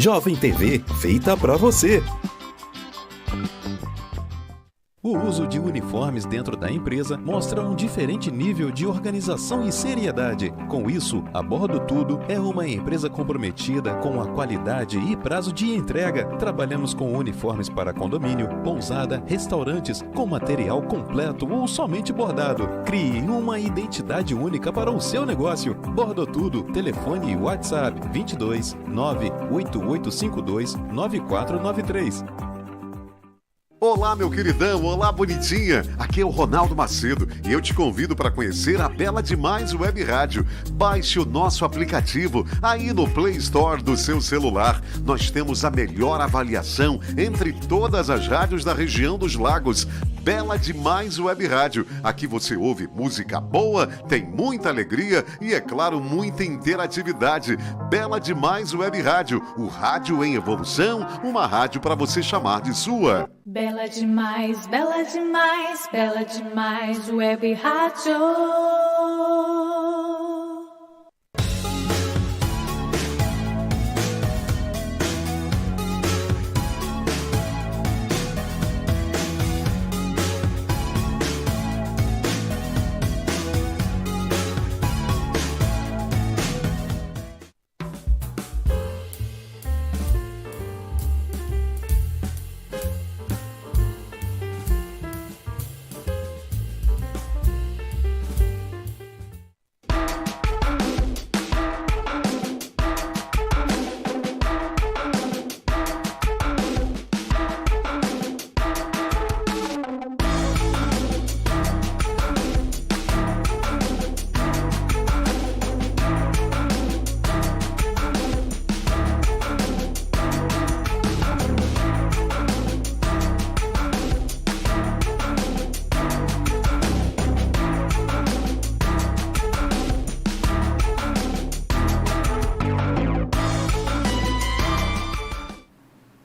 Jovem TV, feita pra você. O uso de uniformes dentro da empresa mostra um diferente nível de organização e seriedade. Com isso, a Bordo Tudo é uma empresa comprometida com a qualidade e prazo de entrega. Trabalhamos com uniformes para condomínio, pousada, restaurantes, com material completo ou somente bordado. Crie uma identidade única para o seu negócio. Bordo Tudo, telefone e WhatsApp 22 98852 9493. Olá, meu queridão, olá, bonitinha. Aqui é o Ronaldo Macedo e eu te convido para conhecer a Bela Demais Web Rádio. Baixe o nosso aplicativo aí no Play Store do seu celular. Nós temos a melhor avaliação entre todas as rádios da região dos Lagos. Bela Demais Web Rádio. Aqui você ouve música boa, tem muita alegria e, é claro, muita interatividade. Bela Demais Web Rádio. O rádio em evolução, uma rádio para você chamar de sua. Bela demais, bela demais, bela demais, Web Rádio.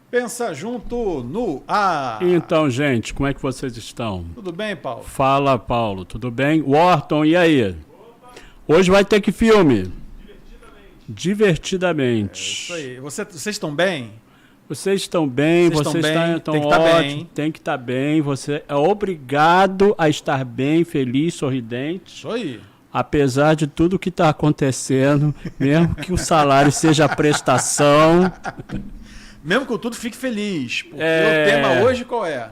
Pensa Junto no ar. Então, gente, como é que vocês estão? Tudo bem, Paulo? Fala, Paulo, tudo bem? Wharton, e aí? Hoje vai ter que filme? Divertidamente. Isso aí. Vocês estão bem? Vocês estão bem, vocês estão tem que estar bem. Tem que estar bem. Você é obrigado a estar bem, feliz, sorridente. Isso aí. Apesar de tudo que está acontecendo, mesmo que o salário seja a prestação. Mesmo que tudo, fique feliz. Porque o tema hoje qual é?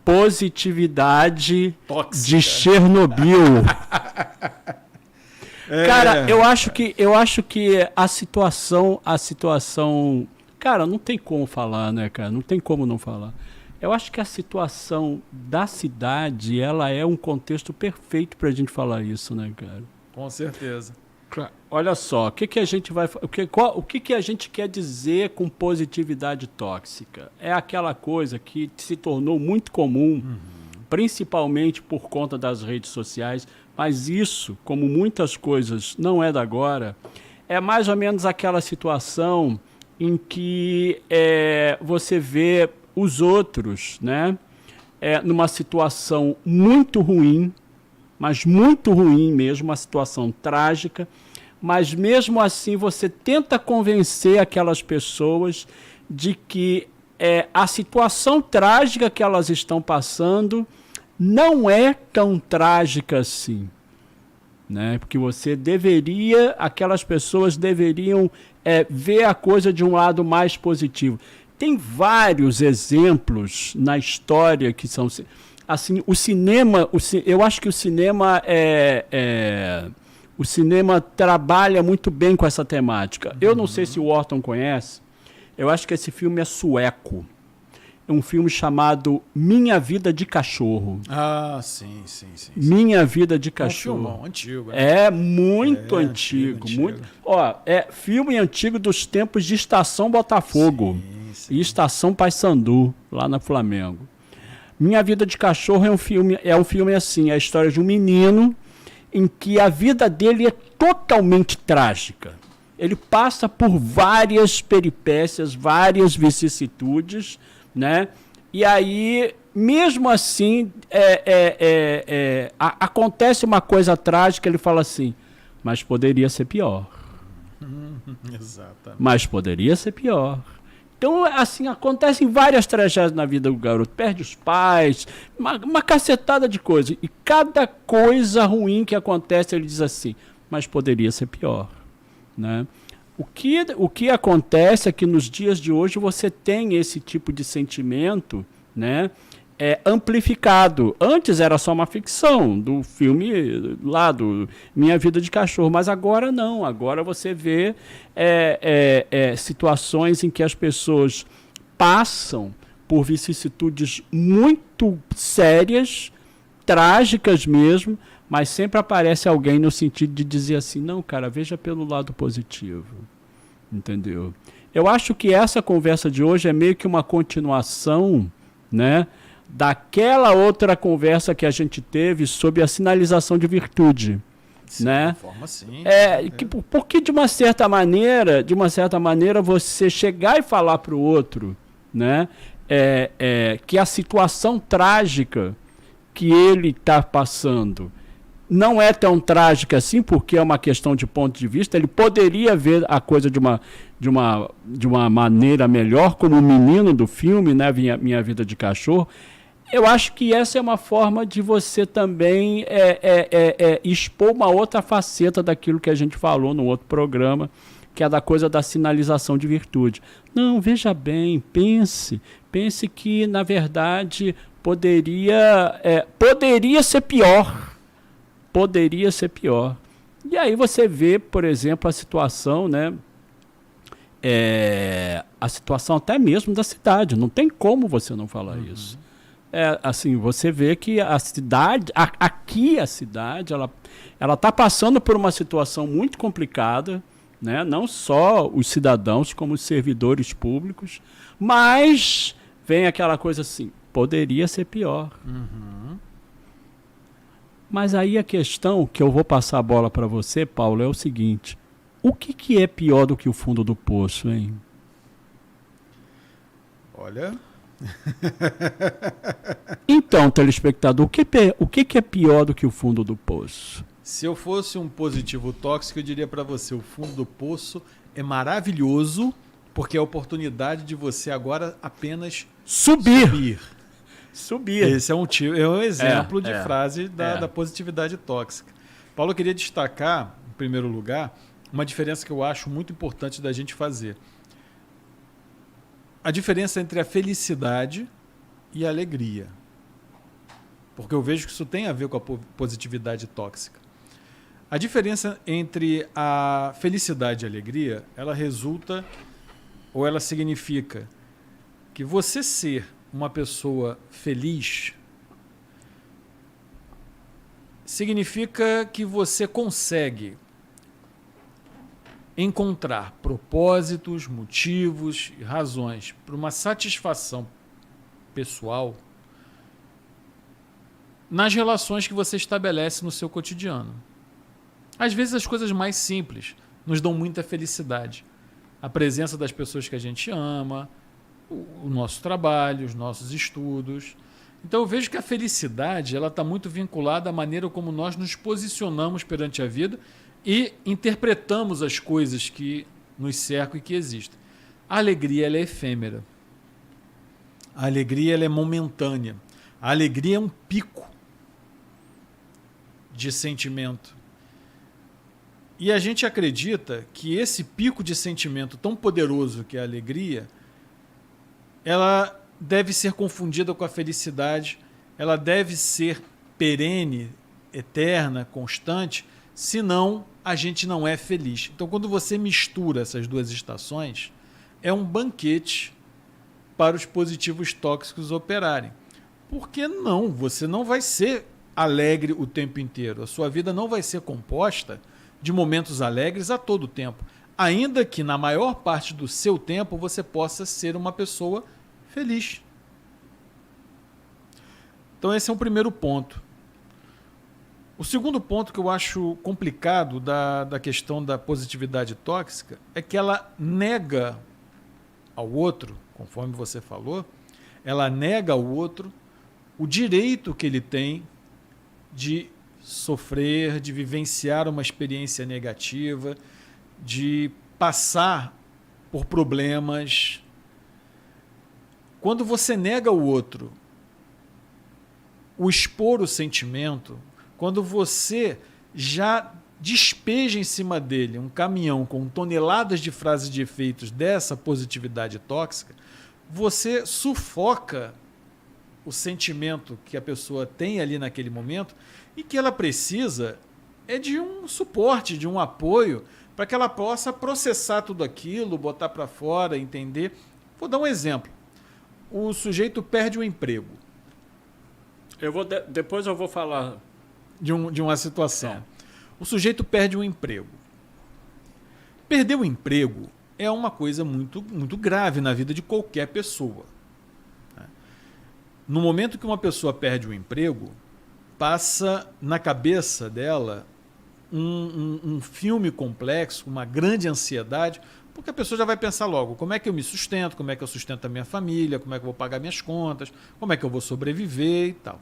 Positividade tóxica de Chernobyl. Cara, eu acho que a situação, cara, não tem como falar, né, cara? Não tem como não falar. Eu acho que a situação da cidade, ela é um contexto perfeito pra gente falar isso, né, cara? Com certeza. Olha só, o que a gente quer dizer com positividade tóxica? É aquela coisa que se tornou muito comum, principalmente por conta das redes sociais, mas isso, como muitas coisas, não é da agora. É mais ou menos aquela situação em que você vê os outros, né, numa situação muito ruim, mas muito ruim mesmo, uma situação trágica, mas mesmo assim você tenta convencer aquelas pessoas de que a situação trágica que elas estão passando não é tão trágica assim, né? Porque aquelas pessoas deveriam ver a coisa de um lado mais positivo. Tem vários exemplos na história que são... Assim, o cinema, eu acho que o cinema trabalha muito bem com essa temática. Eu não sei se o Wharton conhece, eu acho que esse filme é sueco. É um filme chamado Minha Vida de Cachorro. Ah, sim. Minha Vida de Cachorro. É um filme antigo. Né? É muito antigo. Muito, é filme antigo dos tempos de Estação Botafogo e Estação Paissandu, lá na Flamengo. Minha Vida de Cachorro é um filme assim, é a história de um menino em que a vida dele é totalmente trágica. Ele passa por várias peripécias, várias vicissitudes, né? E aí, mesmo assim, acontece uma coisa trágica, ele fala assim, mas poderia ser pior. Exatamente. Mas poderia ser pior. Então, assim, acontecem várias tragédias na vida do garoto. Perde os pais, uma cacetada de coisas. E cada coisa ruim que acontece, ele diz assim, mas poderia ser pior, né? O que acontece é que nos dias de hoje você tem esse tipo de sentimento, né, amplificado. Antes era só uma ficção do filme lá do Minha Vida de Cachorro, mas agora não. Agora você vê situações em que as pessoas passam por vicissitudes muito sérias, trágicas mesmo, mas sempre aparece alguém no sentido de dizer assim, não, cara, veja pelo lado positivo, entendeu? Eu acho que essa conversa de hoje é meio que uma continuação, né, daquela outra conversa que a gente teve sobre a sinalização de virtude, Sim, né? de forma sim. Porque de uma certa maneira, você chegar e falar para o outro, né, que a situação trágica que ele está passando não é tão trágica assim, porque é uma questão de ponto de vista. Ele poderia ver a coisa de uma maneira melhor, como o menino do filme, né, Minha Vida de Cachorro. Eu acho que essa é uma forma de você também expor uma outra faceta daquilo que a gente falou no outro programa, que é da coisa da sinalização de virtude. Não, veja bem, pense que, na verdade, poderia ser pior. Poderia ser pior. E aí você vê, por exemplo, a situação, né? A situação até mesmo da cidade. Não tem como você não falar isso. Assim, você vê que a cidade, aqui a cidade, ela está passando por uma situação muito complicada, né? Não só os cidadãos, como os servidores públicos, mas vem aquela coisa assim, poderia ser pior. Mas aí a questão que eu vou passar a bola para você, Paulo, é o seguinte: o que é pior do que o fundo do poço, hein? Olha... Então, telespectador, o que é pior do que o fundo do poço? Se eu fosse um positivo tóxico, eu diria para você, o fundo do poço é maravilhoso, porque é a oportunidade de você agora apenas subir. Esse é um exemplo de frase da positividade tóxica. Paulo, eu queria destacar, em primeiro lugar, uma diferença que eu acho muito importante da gente fazer. A diferença entre a felicidade e a alegria. Porque eu vejo que isso tem a ver com a positividade tóxica. A diferença entre a felicidade e a alegria, ela resulta, ou ela significa que você ser uma pessoa feliz significa que você consegue encontrar propósitos, motivos e razões para uma satisfação pessoal nas relações que você estabelece no seu cotidiano. Às vezes as coisas mais simples nos dão muita felicidade. A presença das pessoas que a gente ama, o nosso trabalho, os nossos estudos. Então eu vejo que a felicidade está muito vinculada à maneira como nós nos posicionamos perante a vida e interpretamos as coisas que nos cercam e que existem. A alegria ela é efêmera. A alegria ela é momentânea. A alegria é um pico de sentimento. E a gente acredita que esse pico de sentimento tão poderoso que é a alegria, ela deve ser confundida com a felicidade, ela deve ser perene, eterna, constante, senão a gente não é feliz. Então, quando você mistura essas duas estações, é um banquete para os positivos tóxicos operarem. Porque não, você não vai ser alegre o tempo inteiro. A sua vida não vai ser composta de momentos alegres a todo tempo. Ainda que na maior parte do seu tempo você possa ser uma pessoa feliz. Então esse é o primeiro ponto. O segundo ponto que eu acho complicado da questão da positividade tóxica é que ela nega ao outro, conforme você falou, ela nega ao outro o direito que ele tem de sofrer, de vivenciar uma experiência negativa, de passar por problemas. Quando você nega o outro, o expor o sentimento, quando você já despeja em cima dele um caminhão com toneladas de frases de efeitos dessa positividade tóxica, você sufoca o sentimento que a pessoa tem ali naquele momento e que ela precisa é de um suporte, de um apoio, para que ela possa processar tudo aquilo, botar para fora, entender. Vou dar um exemplo. O sujeito perde o emprego. Depois eu vou falar de uma situação. O sujeito perde um emprego. Perder o emprego é uma coisa muito, muito grave na vida de qualquer pessoa. No momento que uma pessoa perde o emprego, passa na cabeça dela um filme complexo, uma grande ansiedade, porque a pessoa já vai pensar logo, como é que eu me sustento, como é que eu sustento a minha família, como é que eu vou pagar minhas contas, como é que eu vou sobreviver e tal.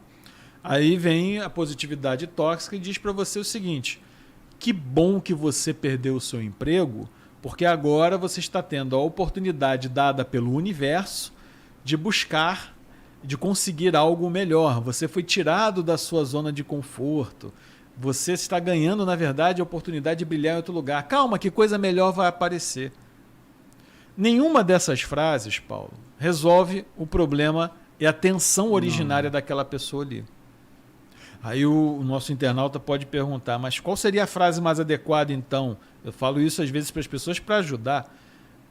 Aí vem a positividade tóxica e diz para você o seguinte: que bom que você perdeu o seu emprego, porque agora você está tendo a oportunidade dada pelo universo de buscar, de conseguir algo melhor. Você foi tirado da sua zona de conforto. Você está ganhando, na verdade, a oportunidade de brilhar em outro lugar. Calma, que coisa melhor vai aparecer. Nenhuma dessas frases, Paulo, resolve o problema e a tensão originária daquela pessoa ali. Aí o nosso internauta pode perguntar, mas qual seria a frase mais adequada então? Eu falo isso às vezes para as pessoas para ajudar.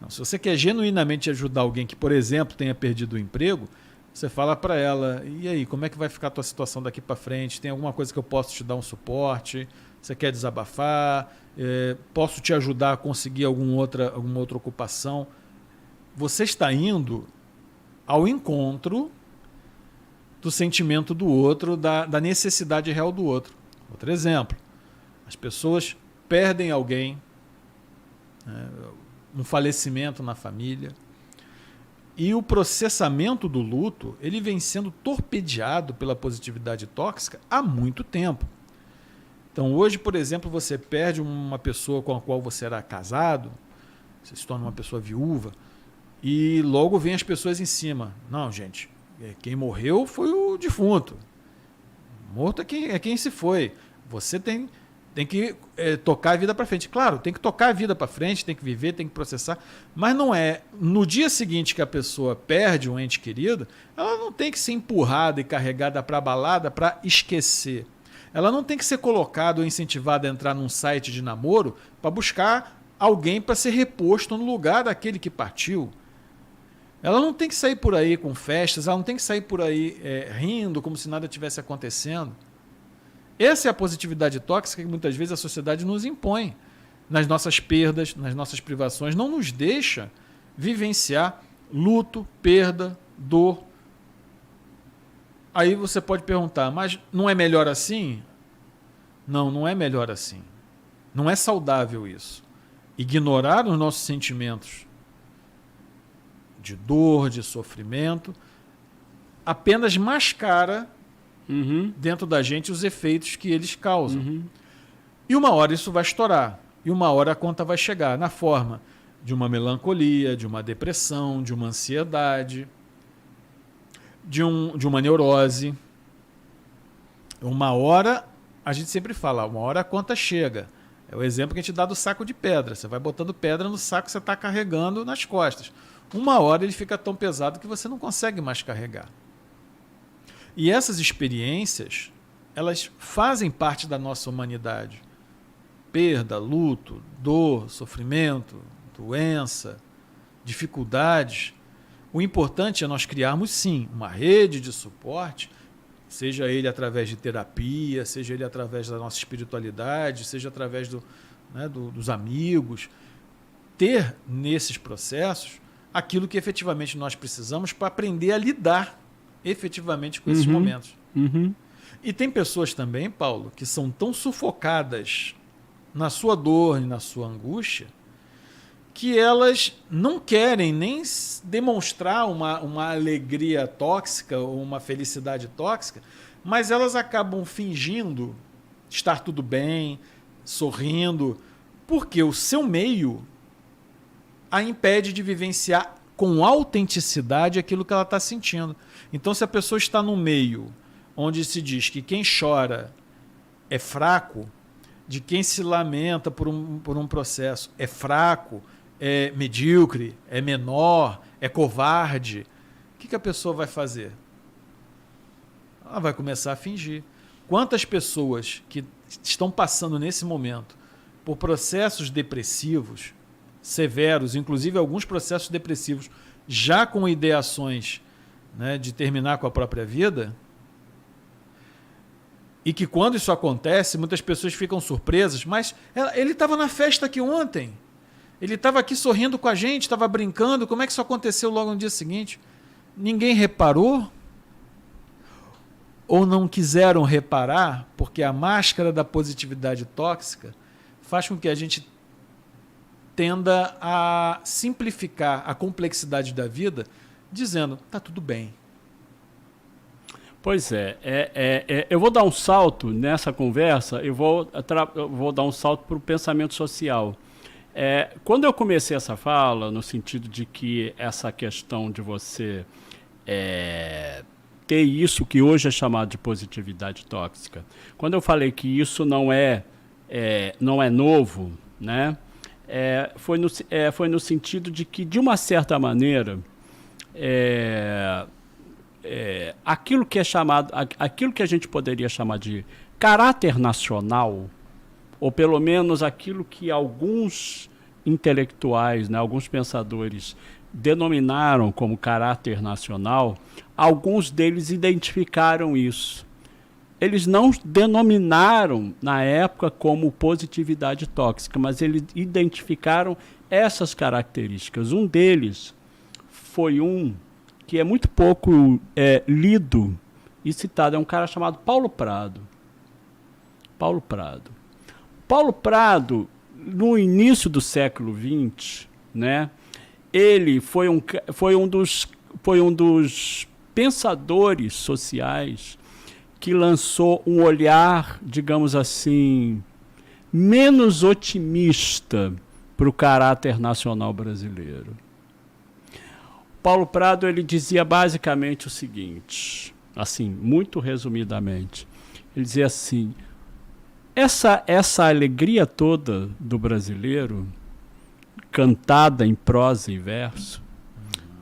Não, se você quer genuinamente ajudar alguém que, por exemplo, tenha perdido o emprego, você fala para ela, e aí, como é que vai ficar a tua situação daqui para frente? Tem alguma coisa que eu posso te dar um suporte? Você quer desabafar? Posso te ajudar a conseguir alguma outra ocupação? Você está indo ao encontro do sentimento do outro, da necessidade real do outro. Outro exemplo, as pessoas perdem alguém, um falecimento na família, e o processamento do luto ele vem sendo torpedeado pela positividade tóxica há muito tempo. Então hoje, por exemplo, você perde uma pessoa com a qual você era casado, você se torna uma pessoa viúva, e logo vem as pessoas em cima. Não, gente, quem morreu foi o defunto. Morto é quem se foi. Você tem que tocar a vida para frente. Claro, tem que tocar a vida para frente, tem que viver, tem que processar. Mas não é no dia seguinte que a pessoa perde um ente querido, ela não tem que ser empurrada e carregada para a balada para esquecer. Ela não tem que ser colocada ou incentivada a entrar num site de namoro para buscar alguém para ser reposto no lugar daquele que partiu. Ela não tem que sair por aí com festas, ela não tem que sair por aí rindo como se nada tivesse acontecendo. Essa é a positividade tóxica que muitas vezes a sociedade nos impõe nas nossas perdas, nas nossas privações, não nos deixa vivenciar luto, perda, dor. Aí você pode perguntar, mas não é melhor assim? Não, não é melhor assim. Não é saudável isso. Ignorar os nossos sentimentos de dor, de sofrimento, apenas mascara dentro da gente os efeitos que eles causam. E uma hora isso vai estourar. E uma hora a conta vai chegar na forma de uma melancolia, de uma depressão, de uma ansiedade, de uma neurose. Uma hora, a gente sempre fala, uma hora a conta chega. É o exemplo que a gente dá do saco de pedra. Você vai botando pedra no saco que você está carregando nas costas. Uma hora ele fica tão pesado que você não consegue mais carregar. E essas experiências, elas fazem parte da nossa humanidade. Perda, luto, dor, sofrimento, doença, dificuldades. O importante é nós criarmos, sim, uma rede de suporte, seja ele através de terapia, seja ele através da nossa espiritualidade, seja através dos amigos. Ter nesses processos aquilo que efetivamente nós precisamos para aprender a lidar efetivamente com esses momentos. E tem pessoas também, Paulo, que são tão sufocadas na sua dor e na sua angústia que elas não querem nem demonstrar uma alegria tóxica ou uma felicidade tóxica, mas elas acabam fingindo estar tudo bem, sorrindo, Porque o seu meio a impede de vivenciar com autenticidade aquilo que ela está sentindo. Então, se a pessoa está num meio onde se diz que quem chora é fraco, de quem se lamenta por um processo é fraco, é medíocre, é menor, é covarde, o que a pessoa vai fazer? Ela vai começar a fingir. Quantas pessoas que estão passando nesse momento por processos depressivos severos, inclusive alguns processos depressivos já com ideações, né, de terminar com a própria vida, e que quando isso acontece, muitas pessoas ficam surpresas, mas ele estava na festa aqui ontem, ele estava aqui sorrindo com a gente, estava brincando, como é que isso aconteceu logo no dia seguinte? Ninguém reparou? Ou não quiseram reparar, porque a máscara da positividade tóxica faz com que a gente tenda a simplificar a complexidade da vida, dizendo, tá tudo bem. Pois eu vou dar um salto nessa conversa, eu vou dar um salto para o pensamento social. Quando eu comecei essa fala, no sentido de que essa questão de você ter isso que hoje é chamado de positividade tóxica, quando eu falei que isso não é novo, né? Foi no sentido de que, de uma certa maneira, aquilo que a gente poderia chamar de caráter nacional, ou pelo menos aquilo que alguns intelectuais, né, alguns pensadores denominaram como caráter nacional, alguns deles identificaram isso. Eles não denominaram na época como positividade tóxica, mas eles identificaram essas características. Um deles foi um que é muito pouco lido e citado, é um cara chamado Paulo Prado. Paulo Prado, no início do século XX, né, ele foi um dos pensadores sociais que lançou um olhar, digamos assim, menos otimista para o caráter nacional brasileiro. Paulo Prado, ele dizia basicamente o seguinte, assim, muito resumidamente, ele dizia assim, essa alegria toda do brasileiro, cantada em prosa e verso,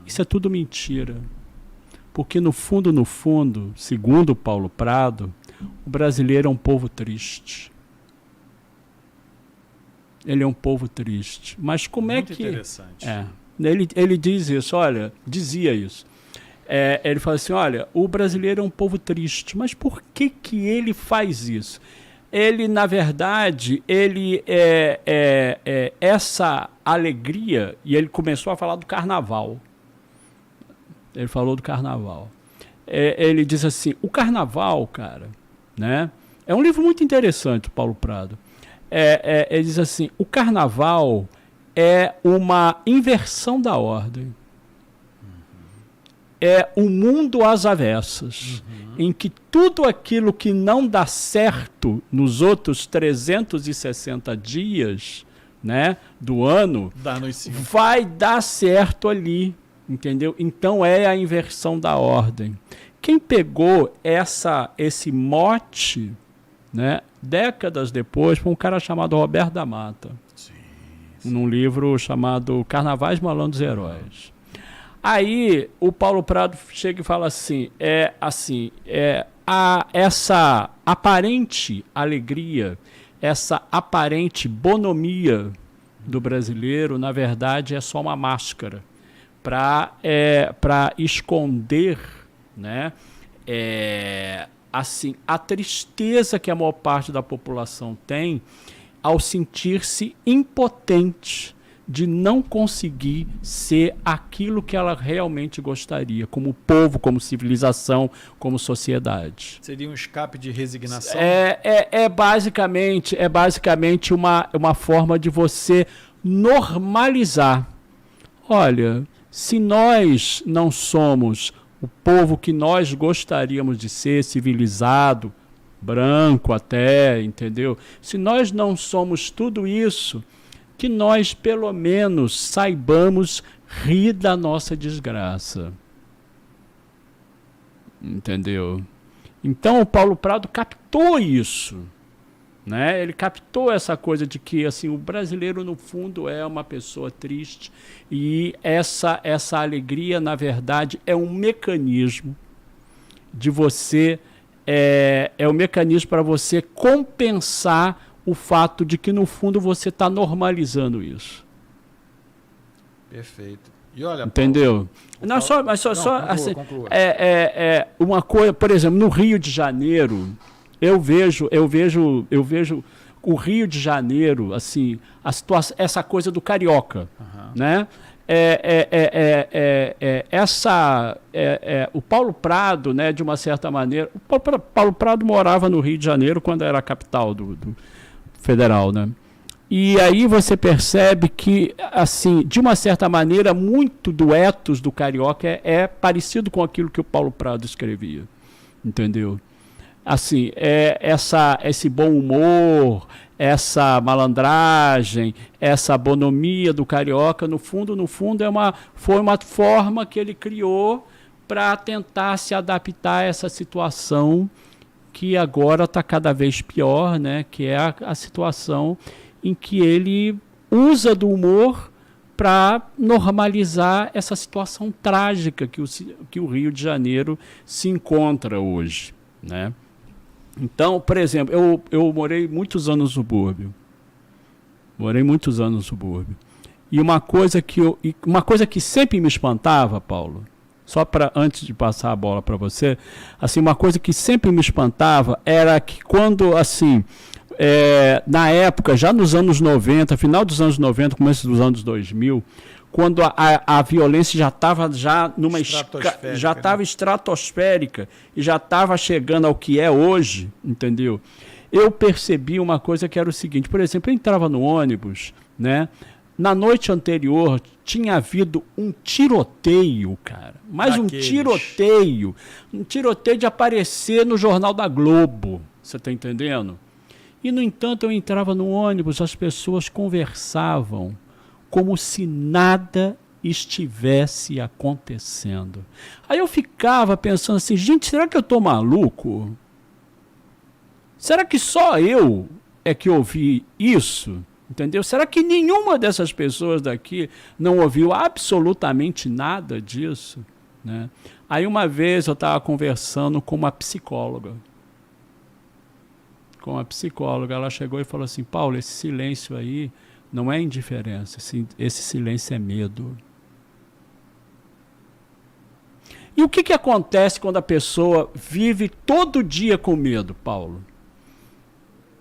isso é tudo mentira. Porque no fundo, segundo Paulo Prado, o brasileiro é um povo triste. Ele é um povo triste. Mas como muito é que... interessante. Ele diz isso, dizia isso. Ele fala assim, olha, o brasileiro é um povo triste. Mas por que ele faz isso? Ele, na verdade, essa alegria, e ele começou a falar do carnaval. Ele falou do carnaval. Ele diz assim, o carnaval, cara, né? É um livro muito interessante, Paulo Prado. Ele diz assim, o carnaval é uma inversão da ordem. É um mundo às avessas, em que tudo aquilo que não dá certo nos outros 360 dias, né, do ano, vai dar certo ali. Entendeu? Então é a inversão da ordem. Quem pegou esse mote, né, décadas depois, foi um cara chamado Roberto da Mata. Sim. Num livro chamado Carnavais, Malandros e Heróis. Aí o Paulo Prado chega e fala assim, essa aparente alegria, essa aparente bonomia do brasileiro, na verdade, é só uma máscara para esconder, né, assim, a tristeza que a maior parte da população tem ao sentir-se impotente de não conseguir ser aquilo que ela realmente gostaria, como povo, como civilização, como sociedade. Seria um escape de resignação? É basicamente uma forma de você normalizar. Olha, se nós não somos o povo que nós gostaríamos de ser, civilizado, branco até, entendeu? Se nós não somos tudo isso, que nós, pelo menos, saibamos rir da nossa desgraça. Entendeu? Então, o Paulo Prado captou isso. Né? Ele captou essa coisa de que assim, o brasileiro, no fundo, é uma pessoa triste. E essa alegria, na verdade, é um mecanismo de você... É um mecanismo para você compensar o fato de que, no fundo, você está normalizando isso. Perfeito. E olha, entendeu? Paulo, conclua. Uma coisa, por exemplo, no Rio de Janeiro, eu vejo o Rio de Janeiro, assim, a situação, essa coisa do carioca, né? O Paulo Prado, né, de uma certa maneira, o Paulo Prado morava no Rio de Janeiro quando era a capital do federal, né? E aí você percebe que, assim, de uma certa maneira, muito do ethos do carioca é parecido com aquilo que o Paulo Prado escrevia, entendeu? Assim, esse bom humor, essa malandragem, essa bonomia do carioca, no fundo, foi uma forma que ele criou para tentar se adaptar a essa situação que agora está cada vez pior, né? Que é a situação em que ele usa do humor para normalizar essa situação trágica que o Rio de Janeiro se encontra hoje, né? Então, por exemplo, eu morei muitos anos no subúrbio. E uma coisa que sempre me espantava, Paulo, só para antes de passar a bola para você, assim, uma coisa que sempre me espantava era que quando, assim, na época, já nos anos 90, final dos anos 90, começo dos anos 2000, quando a violência já estava estratosférica e já estava chegando ao que é hoje, entendeu? Eu percebi uma coisa que era o seguinte, por exemplo, eu entrava no ônibus, né? Na noite anterior tinha havido um tiroteio, cara, mas um tiroteio de aparecer no Jornal da Globo, você está entendendo? E, no entanto, eu entrava no ônibus, as pessoas conversavam como se nada estivesse acontecendo. Aí eu ficava pensando assim, gente, será que eu estou maluco? Será que só eu é que ouvi isso? Entendeu? Será que nenhuma dessas pessoas daqui não ouviu absolutamente nada disso? Né? Aí uma vez eu estava conversando com uma psicóloga. Ela chegou e falou assim, Paulo, esse silêncio aí não é indiferença, esse silêncio é medo. E o que acontece quando a pessoa vive todo dia com medo, Paulo?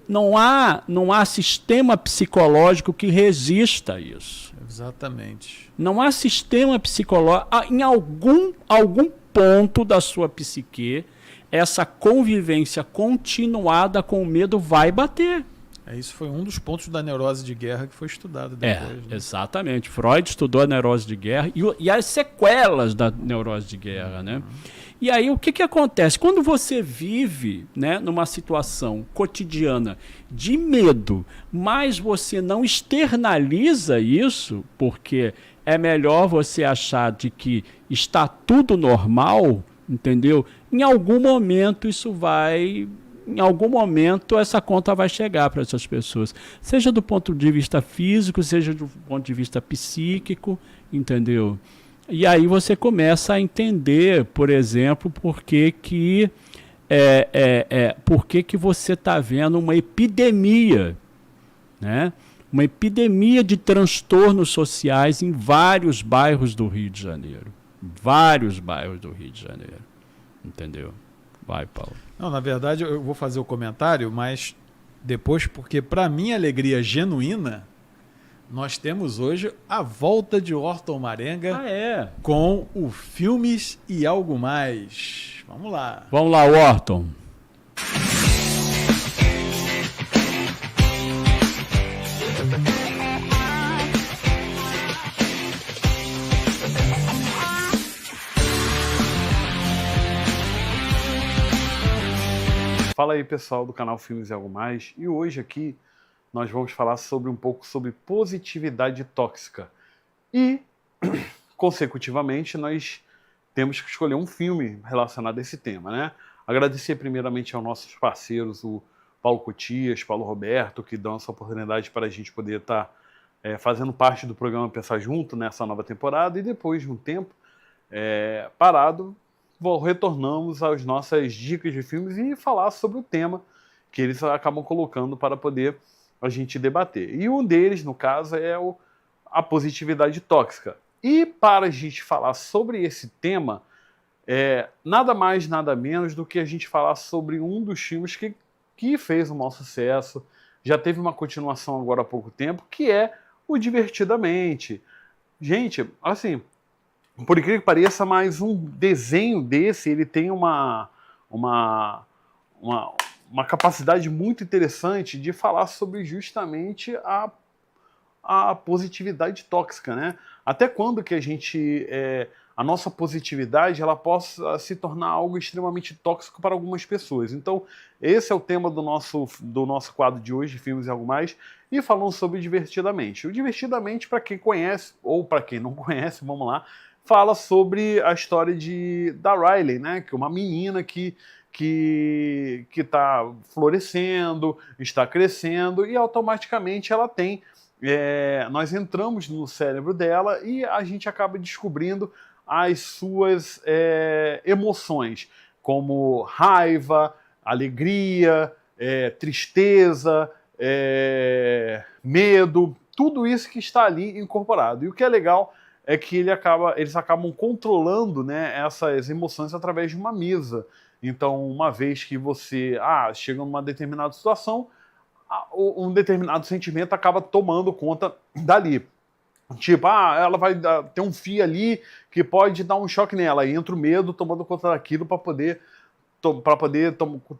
Não há sistema psicológico que resista a isso. Exatamente. Não há sistema psicológico. Em algum ponto da sua psique, essa convivência continuada com o medo vai bater. Isso foi um dos pontos da neurose de guerra que foi estudado depois. Né? Exatamente. Freud estudou a neurose de guerra e as sequelas da neurose de guerra, né? E aí o que acontece? Quando você vive, né, numa situação cotidiana de medo, mas você não externaliza isso, porque é melhor você achar de que está tudo normal, entendeu? Em algum momento essa conta vai chegar para essas pessoas, seja do ponto de vista físico, seja do ponto de vista psíquico, entendeu? E aí você começa a entender, por exemplo, por que você está vendo uma epidemia, né? Uma epidemia de transtornos sociais em vários bairros do Rio de Janeiro. Entendeu? Vai, Paulo. Não, na verdade, eu vou fazer o comentário, mas depois, porque para minha alegria genuína, nós temos hoje a volta de Orton Marenga com o Filmes e Algo Mais. Vamos lá. Vamos lá, Orton. Fala aí, pessoal do canal Filmes e Algo Mais. E hoje aqui nós vamos falar um pouco sobre positividade tóxica. E, consecutivamente, nós temos que escolher um filme relacionado a esse tema, né? Agradecer primeiramente aos nossos parceiros, o Paulo Cotias, Paulo Roberto, que dão essa oportunidade para a gente poder estar fazendo parte do programa Pensar Junto nessa nova temporada, e depois de um tempo parado, retornamos às nossas dicas de filmes e falar sobre o tema que eles acabam colocando para poder a gente debater. E um deles, no caso, é a positividade tóxica. E para a gente falar sobre esse tema, nada mais, nada menos do que a gente falar sobre um dos filmes que fez um maior sucesso, já teve uma continuação agora há pouco tempo, que é o Divertidamente. Gente, assim, por incrível que pareça, mas um desenho desse, ele tem uma capacidade muito interessante de falar sobre justamente a positividade tóxica, né? Até quando que a nossa positividade ela possa se tornar algo extremamente tóxico para algumas pessoas. Então, esse é o tema do nosso quadro de hoje, de Filmes e Algo Mais, e falando sobre Divertidamente. O Divertidamente, para quem conhece, ou para quem não conhece, vamos lá, fala sobre a história da Riley, né? Que é uma menina que está florescendo, está crescendo, e automaticamente ela tem... nós entramos no cérebro dela e a gente acaba descobrindo as suas emoções, como raiva, alegria, tristeza, medo, tudo isso que está ali incorporado. E o que é legal é que eles acabam controlando, né, essas emoções através de uma mesa. Então, uma vez que você chega numa determinada situação, um determinado sentimento acaba tomando conta dali. Tipo, ela vai ter um fio ali que pode dar um choque nela. E entra o medo tomando conta daquilo para poder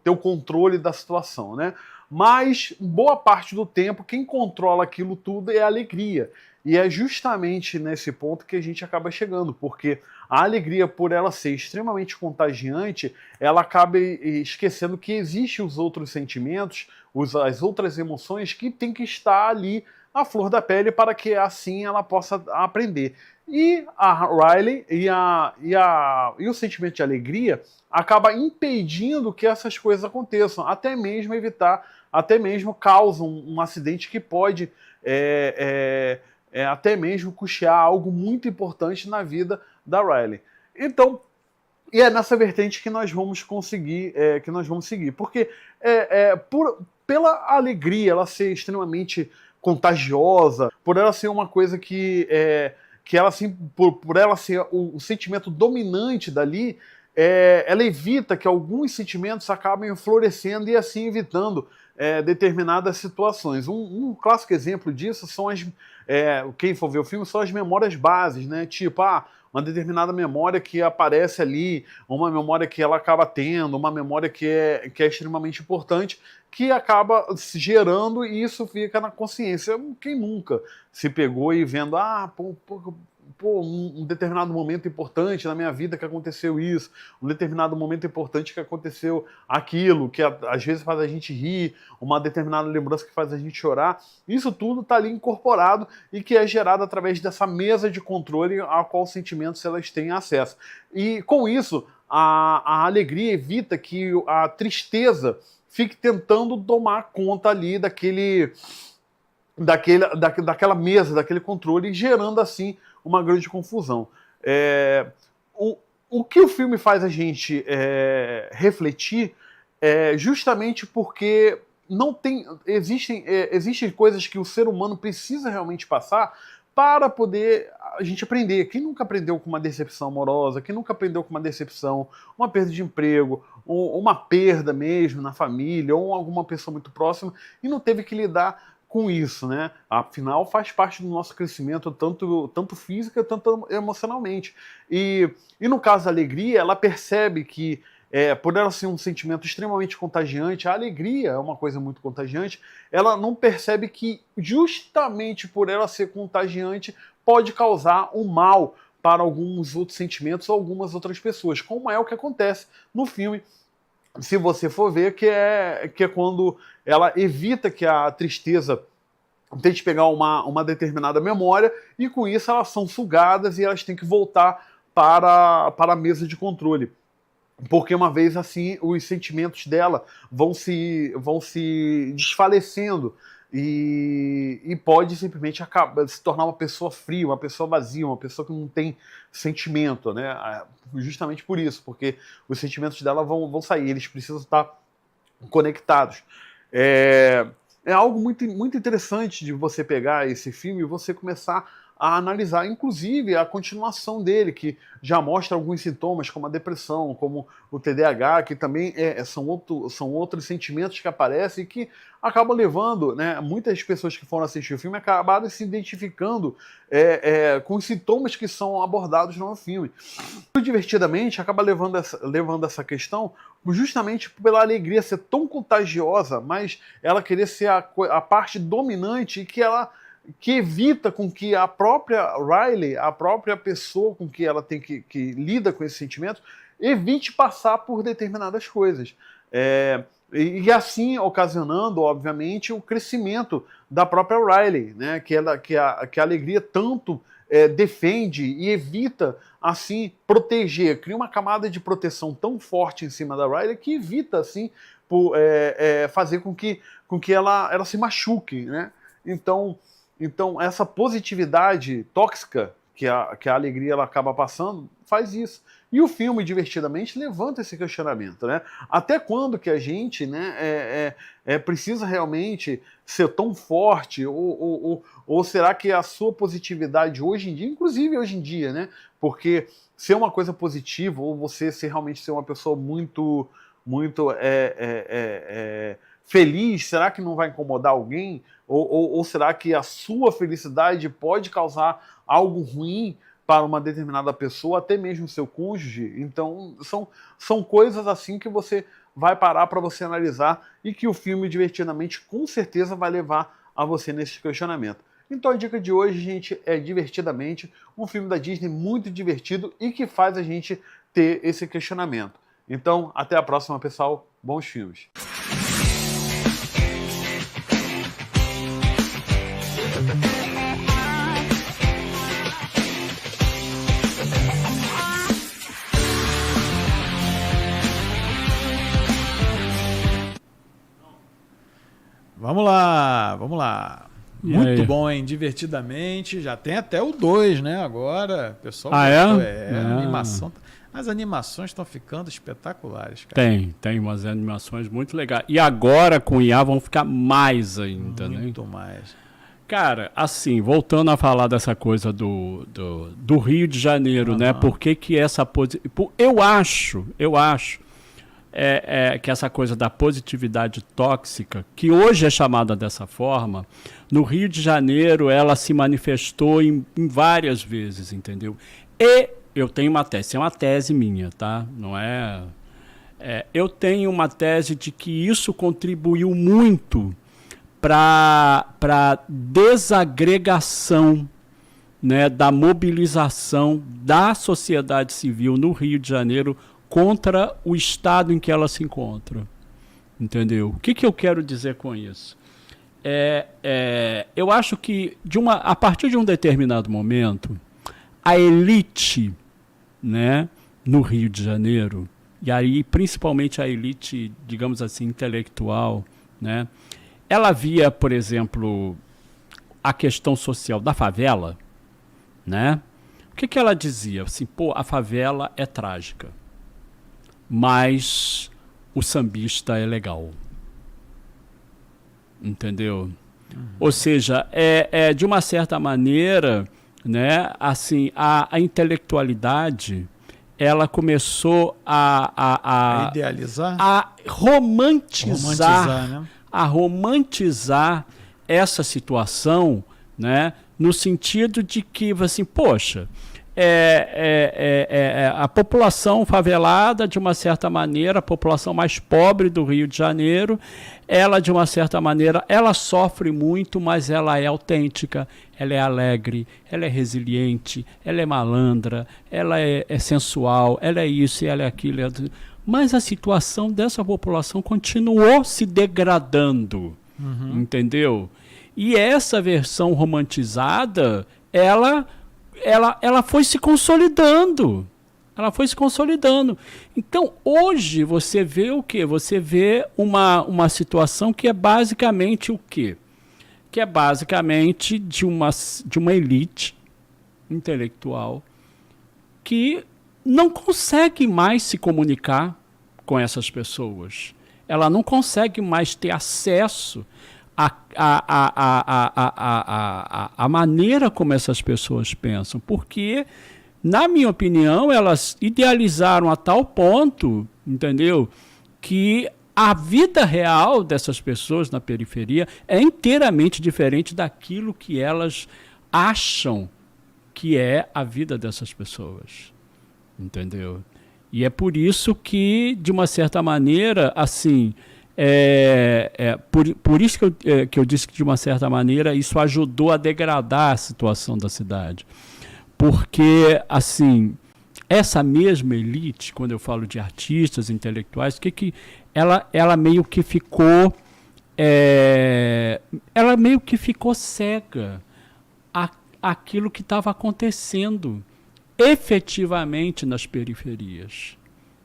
ter o controle da situação, né? Mas, boa parte do tempo, quem controla aquilo tudo é a alegria. E é justamente nesse ponto que a gente acaba chegando, porque a alegria, por ela ser extremamente contagiante, ela acaba esquecendo que existem os outros sentimentos, as outras emoções que tem que estar ali à flor da pele para que assim ela possa aprender. E a Riley e o sentimento de alegria acaba impedindo que essas coisas aconteçam, até mesmo causam um acidente que pode até mesmo custear algo muito importante na vida da Riley. Então, e é nessa vertente que nós vamos conseguir, seguir, porque pela alegria ela ser extremamente contagiosa, por ela ser uma coisa que ela assim, por ela ser o sentimento dominante dali, ela evita que alguns sentimentos acabem florescendo e assim evitando determinadas situações. Um clássico exemplo disso são quem for ver o filme, são as memórias bases, né? Tipo, uma determinada memória que aparece ali, uma memória que ela acaba tendo, uma memória que é extremamente importante, que acaba se gerando e isso fica na consciência. Quem nunca se pegou e vendo, um determinado momento importante na minha vida que aconteceu isso, um determinado momento importante que aconteceu aquilo, que às vezes faz a gente rir, uma determinada lembrança que faz a gente chorar. Isso tudo está ali incorporado e que é gerado através dessa mesa de controle a qual os sentimentos elas têm acesso. E com isso, a alegria evita que a tristeza fique tentando tomar conta ali daquela mesa, daquele controle, gerando assim uma grande confusão. O que o filme faz a gente refletir é justamente porque existem coisas que o ser humano precisa realmente passar para poder a gente aprender. Quem nunca aprendeu com uma decepção amorosa? Quem nunca aprendeu com uma decepção, uma perda de emprego, ou uma perda mesmo na família, ou alguma pessoa muito próxima, e não teve que lidar com isso, né? Afinal, faz parte do nosso crescimento, tanto física, tanto emocionalmente. E no caso da alegria, ela percebe que, por ela ser um sentimento extremamente contagiante, a alegria é uma coisa muito contagiante, ela não percebe que, justamente por ela ser contagiante, pode causar um mal para alguns outros sentimentos ou algumas outras pessoas, como é o que acontece no filme se você for ver, que é quando ela evita que a tristeza tente pegar uma determinada memória, e com isso elas são sugadas e elas têm que voltar para a mesa de controle. Porque uma vez assim, os sentimentos dela vão se desfalecendo e pode simplesmente se tornar uma pessoa fria, uma pessoa vazia, uma pessoa que não tem sentimento, né? Justamente por isso, porque os sentimentos dela vão sair, eles precisam estar conectados. É algo muito, muito interessante de você pegar esse filme e você começar a analisar, inclusive, a continuação dele, que já mostra alguns sintomas, como a depressão, como o TDAH, que também são outros sentimentos que aparecem e que acabam levando, né, muitas pessoas que foram assistir o filme acabaram se identificando com os sintomas que são abordados no filme. O Divertidamente acaba levando essa questão justamente pela alegria ser tão contagiosa, mas ela querer ser a parte dominante e que evita com que a própria Riley, a própria pessoa com que ela tem que lida com esses sentimentos, evite passar por determinadas coisas. E assim ocasionando, obviamente, o crescimento da própria Riley, né? Que a alegria tanto defende e evita, assim, proteger, cria uma camada de proteção tão forte em cima da Riley que evita, assim, fazer com que ela se machuque, né? Então, essa positividade tóxica que a alegria ela acaba passando, faz isso. E o filme, Divertidamente, levanta esse questionamento, né? Até quando que a gente, né, precisa realmente ser tão forte? Ou será que a sua positividade hoje em dia, inclusive hoje em dia, né? Porque ser uma coisa positiva, ou você realmente ser uma pessoa muito, muito feliz, será que não vai incomodar alguém? Ou será que a sua felicidade pode causar algo ruim para uma determinada pessoa, até mesmo seu cônjuge? Então, são coisas assim que você vai parar para você analisar e que o filme Divertidamente com certeza vai levar a você nesse questionamento. Então a dica de hoje, gente, é Divertidamente, um filme da Disney muito divertido e que faz a gente ter esse questionamento. Então, até a próxima, pessoal. Bons filmes. Vamos lá. E Muito aí? bom, hein? Divertidamente. Já tem até o 2, né? Agora, o pessoal Ah, gostou. é? A Ah. animação. As animações estão ficando espetaculares, cara. Tem umas animações muito legais. E agora com o IA vão ficar mais ainda, né? Muito mais. Cara, assim, voltando a falar dessa coisa do Rio de Janeiro, né? Por que essa eu acho que essa coisa da positividade tóxica, que hoje é chamada dessa forma, no Rio de Janeiro ela se manifestou em várias vezes, entendeu? E eu tenho uma tese, é uma tese minha, tá? Não é... eu tenho uma tese de que isso contribuiu muito para desagregação, né, da mobilização da sociedade civil no Rio de Janeiro contra o estado em que ela se encontra. Entendeu? O que eu quero dizer com isso? Eu acho que a partir de um determinado momento, a elite, né, no Rio de Janeiro, e aí principalmente a elite, digamos assim, intelectual, né, ela via, por exemplo, a questão social da favela, né? O que ela dizia? Assim, pô, a favela é trágica, mas o sambista é legal. Entendeu? Ou seja, de uma certa maneira, né, assim, a intelectualidade ela começou a idealizar? A romantizar, né? a romantizar essa situação, né, no sentido de que, assim, poxa, a população favelada, de uma certa maneira, a população mais pobre do Rio de Janeiro, ela, de uma certa maneira, ela sofre muito, mas ela é autêntica, ela é alegre, ela é resiliente, ela é malandra, ela é sensual, ela é isso, ela é aquilo. mas a situação dessa população continuou se degradando, entendeu? E essa versão romantizada, ela foi se consolidando. Ela foi se consolidando. Então, hoje, você vê o quê? Você vê uma situação que é basicamente o quê? Que é basicamente de uma elite intelectual que não consegue mais se comunicar com essas pessoas. Ela não consegue mais ter acesso à maneira como essas pessoas pensam, porque, na minha opinião, elas idealizaram a tal ponto, entendeu? Que a vida real dessas pessoas na periferia é inteiramente diferente daquilo que elas acham que é a vida dessas pessoas, entendeu? E é por isso que, de uma certa maneira, assim, por isso que eu disse que, de uma certa maneira, isso ajudou a degradar a situação da cidade. Porque, assim, essa mesma elite, quando eu falo de artistas, intelectuais, ela meio que ficou cega àquilo que estava acontecendo efetivamente nas periferias,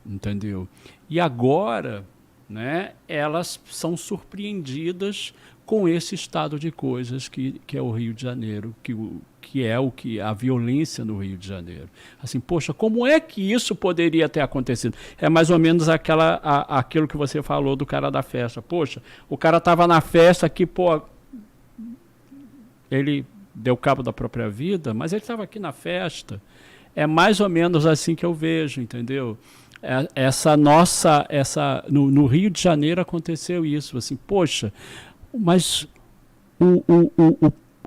entendeu? E agora, né, elas são surpreendidas com esse estado de coisas que é o Rio de Janeiro, que é a violência no Rio de Janeiro. Assim, poxa, como é que isso poderia ter acontecido? É mais ou menos aquilo que você falou do cara da festa. Poxa, o cara estava na festa que, pô, ele deu cabo da própria vida, mas ele estava aqui na festa. É mais ou menos assim que eu vejo, entendeu? No Rio de Janeiro aconteceu isso, assim, poxa, mas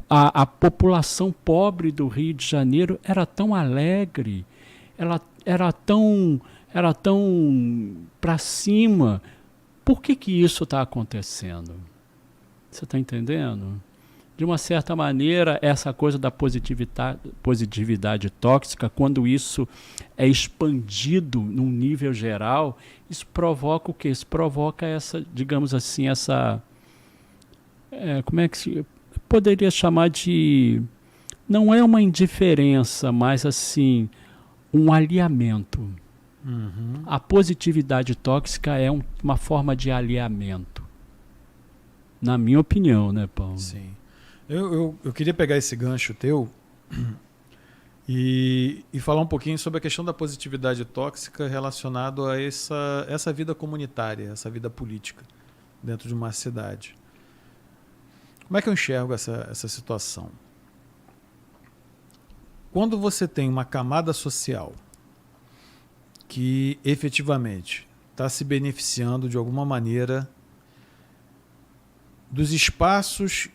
a população pobre do Rio de Janeiro era tão alegre, ela era tão para cima. Por que isso está acontecendo? Você está entendendo? De uma certa maneira, essa coisa da positividade tóxica, quando isso é expandido num nível geral, isso provoca o quê? Isso provoca essa, digamos assim, como é que se poderia chamar de... Não é uma indiferença, mas assim, um alinhamento. A positividade tóxica é uma forma de alinhamento. Na minha opinião, né, Paulo? Sim. Eu queria pegar esse gancho teu e falar um pouquinho sobre a questão da positividade tóxica relacionado a essa vida comunitária, essa vida política dentro de uma cidade. Como é que eu enxergo essa situação? Quando você tem uma camada social que efetivamente está se beneficiando de alguma maneira dos espaços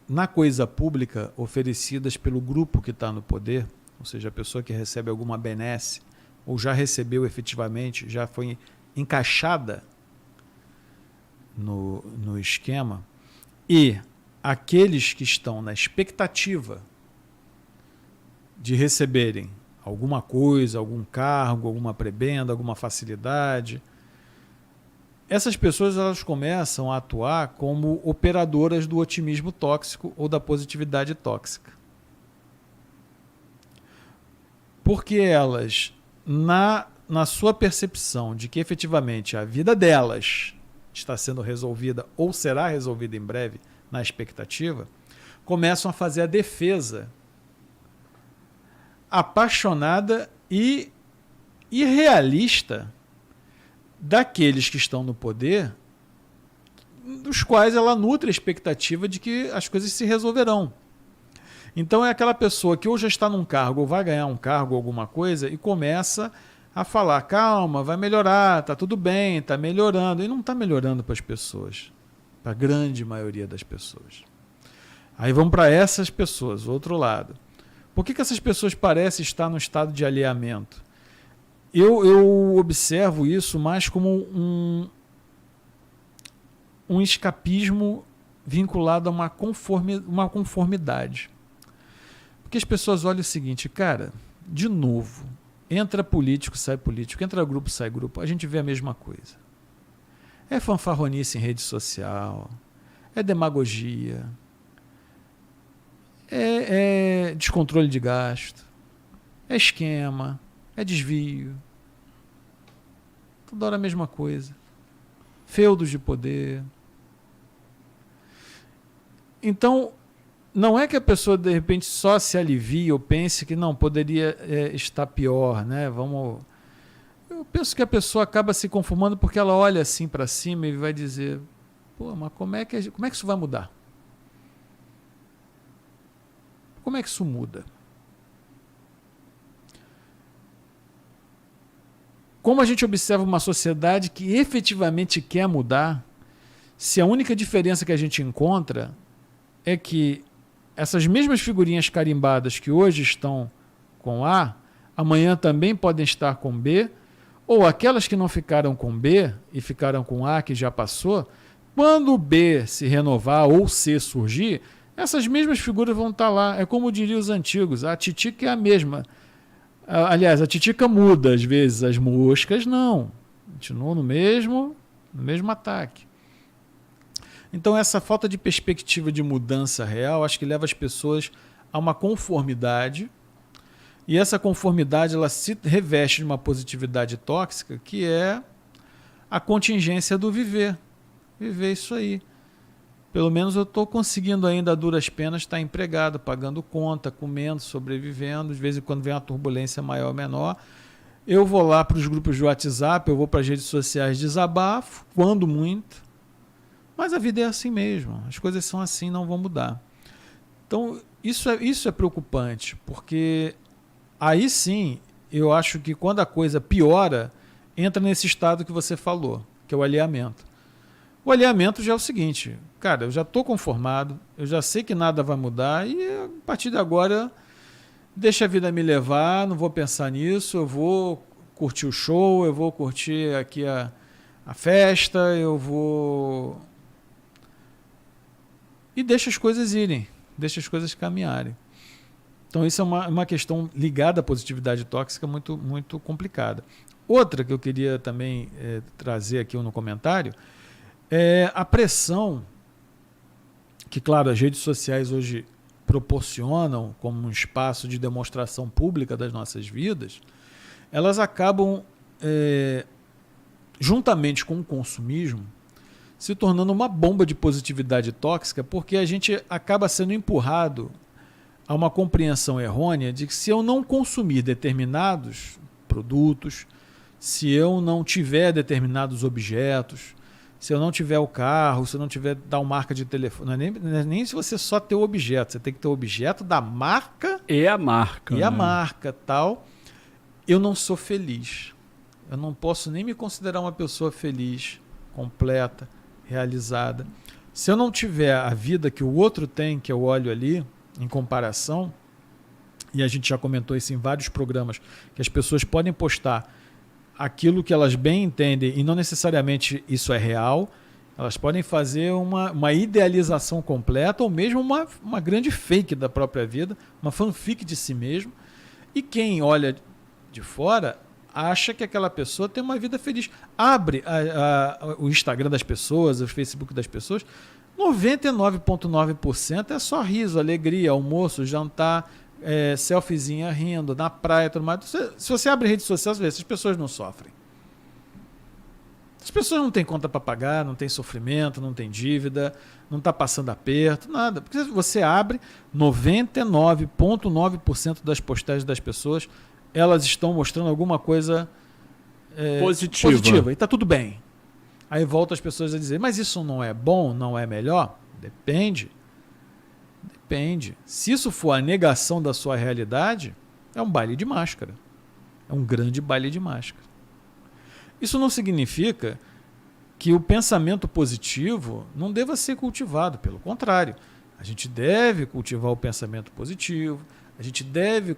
na coisa pública oferecidas pelo grupo que está no poder, ou seja, a pessoa que recebe alguma benesse, ou já recebeu efetivamente, já foi encaixada no esquema, e aqueles que estão na expectativa de receberem alguma coisa, algum cargo, alguma prebenda, alguma facilidade, essas pessoas elas começam a atuar como operadoras do otimismo tóxico ou da positividade tóxica. Porque elas, na sua percepção de que efetivamente a vida delas está sendo resolvida ou será resolvida em breve, na expectativa, começam a fazer a defesa apaixonada e irrealista daqueles que estão no poder, dos quais ela nutre a expectativa de que as coisas se resolverão. Então é aquela pessoa que ou já está num cargo, ou vai ganhar um cargo, alguma coisa, e começa a falar, calma, vai melhorar, tá tudo bem, tá melhorando. E não está melhorando para as pessoas, para a grande maioria das pessoas. Aí vamos para essas pessoas, o outro lado. Por que essas pessoas parecem estar num estado de alinhamento? Eu observo isso mais como um escapismo vinculado a uma conformidade. Porque as pessoas olham o seguinte, cara, de novo, entra político, sai político, entra grupo, sai grupo, a gente vê a mesma coisa. É fanfarronice em rede social, é demagogia, é descontrole de gasto, é esquema, é desvio. Toda hora a mesma coisa. Feudos de poder. Então, não é que a pessoa de repente só se alivie ou pense que não, poderia estar pior, né? Eu penso que a pessoa acaba se conformando porque ela olha assim para cima e vai dizer, pô, mas como é que isso vai mudar? Como é que isso muda? Como a gente observa uma sociedade que efetivamente quer mudar, se a única diferença que a gente encontra é que essas mesmas figurinhas carimbadas que hoje estão com A, amanhã também podem estar com B, ou aquelas que não ficaram com B e ficaram com A, que já passou, quando o B se renovar ou C surgir, essas mesmas figuras vão estar lá. É como diriam os antigos, a titica é a mesma. Aliás, a titica muda às vezes, as moscas não. Continuam no mesmo ataque. Então essa falta de perspectiva de mudança real, acho que leva as pessoas a uma conformidade, e essa conformidade ela se reveste de uma positividade tóxica, que é a contingência do viver. Viver isso aí. Pelo menos eu estou conseguindo ainda a duras penas estar empregado, pagando conta, comendo, sobrevivendo. De vez em quando vem uma turbulência maior ou menor. Eu vou lá para os grupos de WhatsApp, eu vou para as redes sociais, desabafo, quando muito. Mas a vida é assim mesmo. As coisas são assim, não vão mudar. Então, isso é preocupante, porque aí sim, eu acho que quando a coisa piora, entra nesse estado que você falou, que é o alinhamento. O alinhamento já é o seguinte, cara, eu já estou conformado, eu já sei que nada vai mudar e a partir de agora deixa a vida me levar, não vou pensar nisso, eu vou curtir o show, eu vou curtir aqui a festa, eu vou... E deixa as coisas irem, deixa as coisas caminharem. Então isso é uma questão ligada à positividade tóxica muito, muito complicada. Outra que eu queria também trazer aqui no comentário é a pressão que, claro, as redes sociais hoje proporcionam como um espaço de demonstração pública das nossas vidas. Elas acabam, juntamente com o consumismo, se tornando uma bomba de positividade tóxica, porque a gente acaba sendo empurrado a uma compreensão errônea de que se eu não consumir determinados produtos, se eu não tiver determinados objetos, se eu não tiver o carro, se eu não tiver tal marca de telefone, não é nem se você só ter o objeto, você tem que ter o objeto da marca e a marca. E a marca, tal. Eu não sou feliz. Eu não posso nem me considerar uma pessoa feliz, completa, realizada. Se eu não tiver a vida que o outro tem, que eu olho ali, em comparação, e a gente já comentou isso em vários programas, que as pessoas podem postar aquilo que elas bem entendem e não necessariamente isso é real, elas podem fazer uma idealização completa ou mesmo uma grande fake da própria vida, uma fanfic de si mesmo, e quem olha de fora acha que aquela pessoa tem uma vida feliz. Abre o Instagram das pessoas, o Facebook das pessoas, 99,9% é só riso, alegria, almoço, jantar, selfiezinha rindo, na praia, tudo mais. Se você abre rede social, você vê, essas pessoas não sofrem. As pessoas não têm conta para pagar, não tem sofrimento, não tem dívida, não está passando aperto, nada. Porque você abre, 99,9% das postagens das pessoas, elas estão mostrando alguma coisa positiva. E está tudo bem. Aí voltam as pessoas a dizer, mas isso não é bom, não é melhor? Depende. Depende. Se isso for a negação da sua realidade, é um baile de máscara. É um grande baile de máscara. Isso não significa que o pensamento positivo não deva ser cultivado. Pelo contrário, a gente deve cultivar o pensamento positivo, a gente deve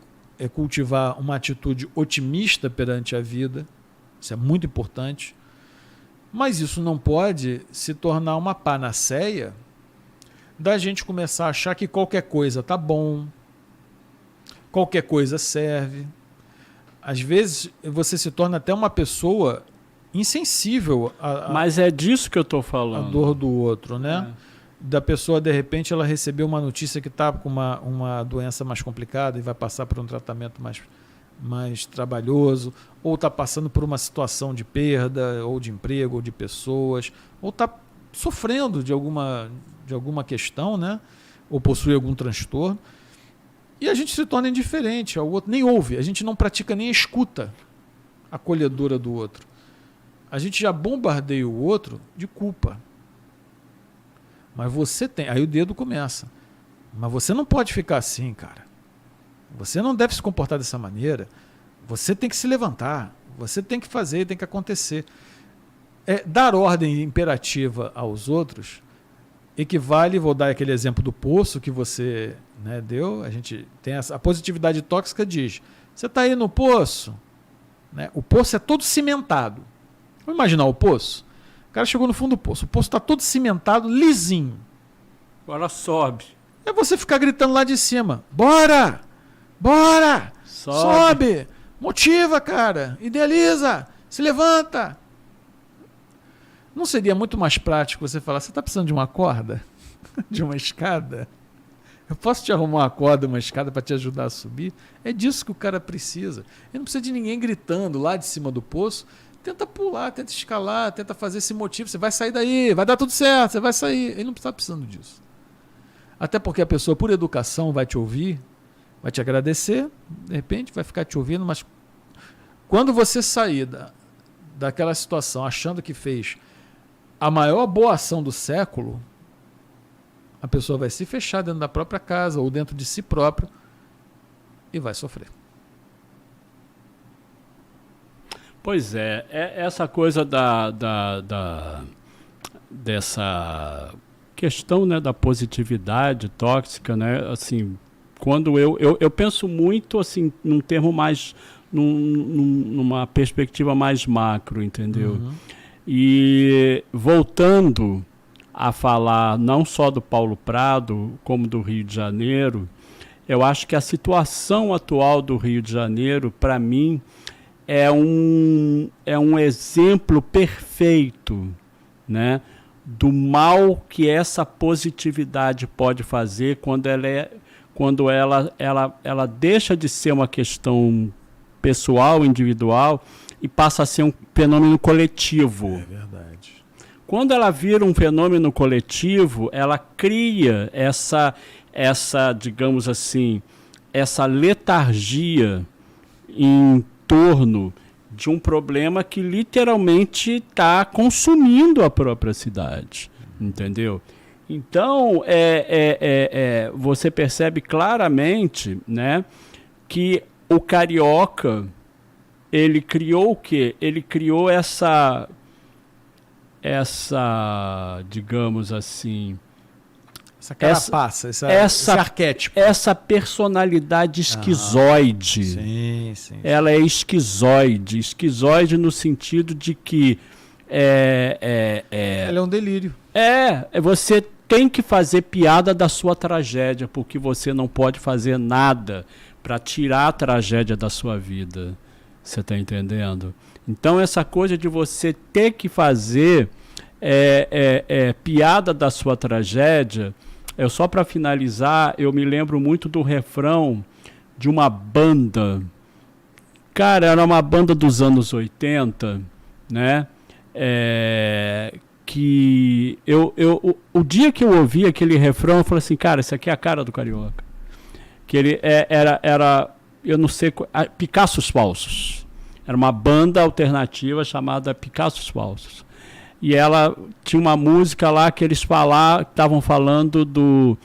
cultivar uma atitude otimista perante a vida. Isso é muito importante. Mas isso não pode se tornar uma panaceia da gente começar a achar que qualquer coisa tá bom, qualquer coisa serve. Às vezes você se torna até uma pessoa insensível Mas é disso que eu estou à falando. dor do outro, né? Da pessoa, de repente, ela recebeu uma notícia que está com uma doença mais complicada e vai passar por um tratamento mais trabalhoso, ou está passando por uma situação de perda, ou de emprego, ou de pessoas, ou está sofrendo de alguma questão, né? Ou possui algum transtorno. E a gente se torna indiferente ao outro, nem ouve, a gente não pratica nem a escuta acolhedora do outro. A gente já bombardeia o outro de culpa. Mas você tem, aí o dedo começa. Mas você não pode ficar assim, cara. Você não deve se comportar dessa maneira. Você tem que se levantar. Você tem que fazer, tem que acontecer. Dar ordem imperativa aos outros equivale, vou dar aquele exemplo do poço que você, né, deu. A gente tem a positividade tóxica diz: você está aí no poço, né? O poço é todo cimentado. Vamos imaginar o poço. O cara chegou no fundo do poço. O poço está todo cimentado, lisinho. Agora sobe. É você ficar gritando lá de cima: bora! Bora! Sobe! Motiva, cara! Idealiza! Se levanta! Não seria muito mais prático você falar: você está precisando de uma corda? De uma escada? Eu posso te arrumar uma corda, uma escada para te ajudar a subir? É disso que o cara precisa. Ele não precisa de ninguém gritando lá de cima do poço. Tenta pular, tenta escalar, tenta fazer esse motivo. Você vai sair daí, vai dar tudo certo, você vai sair. Ele não está precisando disso. Até porque a pessoa, por educação, vai te ouvir, vai te agradecer, de repente vai ficar te ouvindo, mas quando você sair daquela situação achando que fez a maior boa ação do século, a pessoa vai se fechar dentro da própria casa ou dentro de si próprio e vai sofrer. Pois essa coisa dessa questão, né, da positividade tóxica, né, assim, quando eu penso muito assim num termo mais, numa perspectiva mais macro, entendeu? Uhum. E voltando a falar não só do Paulo Prado, como do Rio de Janeiro, eu acho que a situação atual do Rio de Janeiro, para mim, é um exemplo perfeito, né, do mal que essa positividade pode fazer quando ela deixa de ser uma questão pessoal, individual, e passa a ser um fenômeno coletivo. É verdade. Quando ela vira um fenômeno coletivo, ela cria essa, digamos assim, essa letargia em torno de um problema que literalmente está consumindo a própria cidade, entendeu? Então, você percebe claramente, né, que o carioca, ele criou o quê? Ele criou essa, digamos assim, essa carapaça, esse arquétipo. Essa personalidade esquizoide. Sim. Ela é esquizoide. Esquizoide no sentido de que Ela é um delírio. Você tem que fazer piada da sua tragédia, porque você não pode fazer nada para tirar a tragédia da sua vida. Você está entendendo? Então, essa coisa de você ter que fazer piada da sua tragédia, só para finalizar, eu me lembro muito do refrão de uma banda. Cara, era uma banda dos anos 80, né? Que o dia que eu ouvi aquele refrão, eu falei assim, cara, isso aqui é a cara do carioca. Que ele era eu não sei, Picassos Falsos. Era uma banda alternativa chamada Picassos Falsos. E ela tinha uma música lá que eles estavam falando de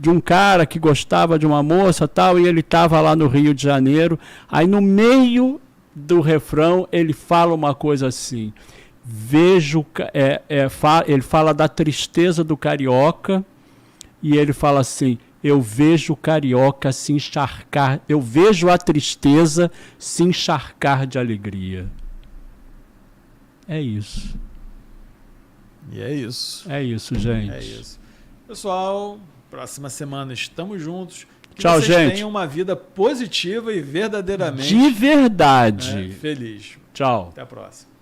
um cara que gostava de uma moça tal, e ele estava lá no Rio de Janeiro. Aí no meio do refrão ele fala uma coisa assim, ele fala da tristeza do carioca, e ele fala assim, eu vejo o carioca se encharcar, eu vejo a tristeza se encharcar de alegria. É isso. E é isso. É isso, gente. É isso. Pessoal, próxima semana estamos juntos. Que Tchau, vocês gente. tenham uma vida positiva e verdadeiramente De verdade. feliz. Tchau. Até a próxima.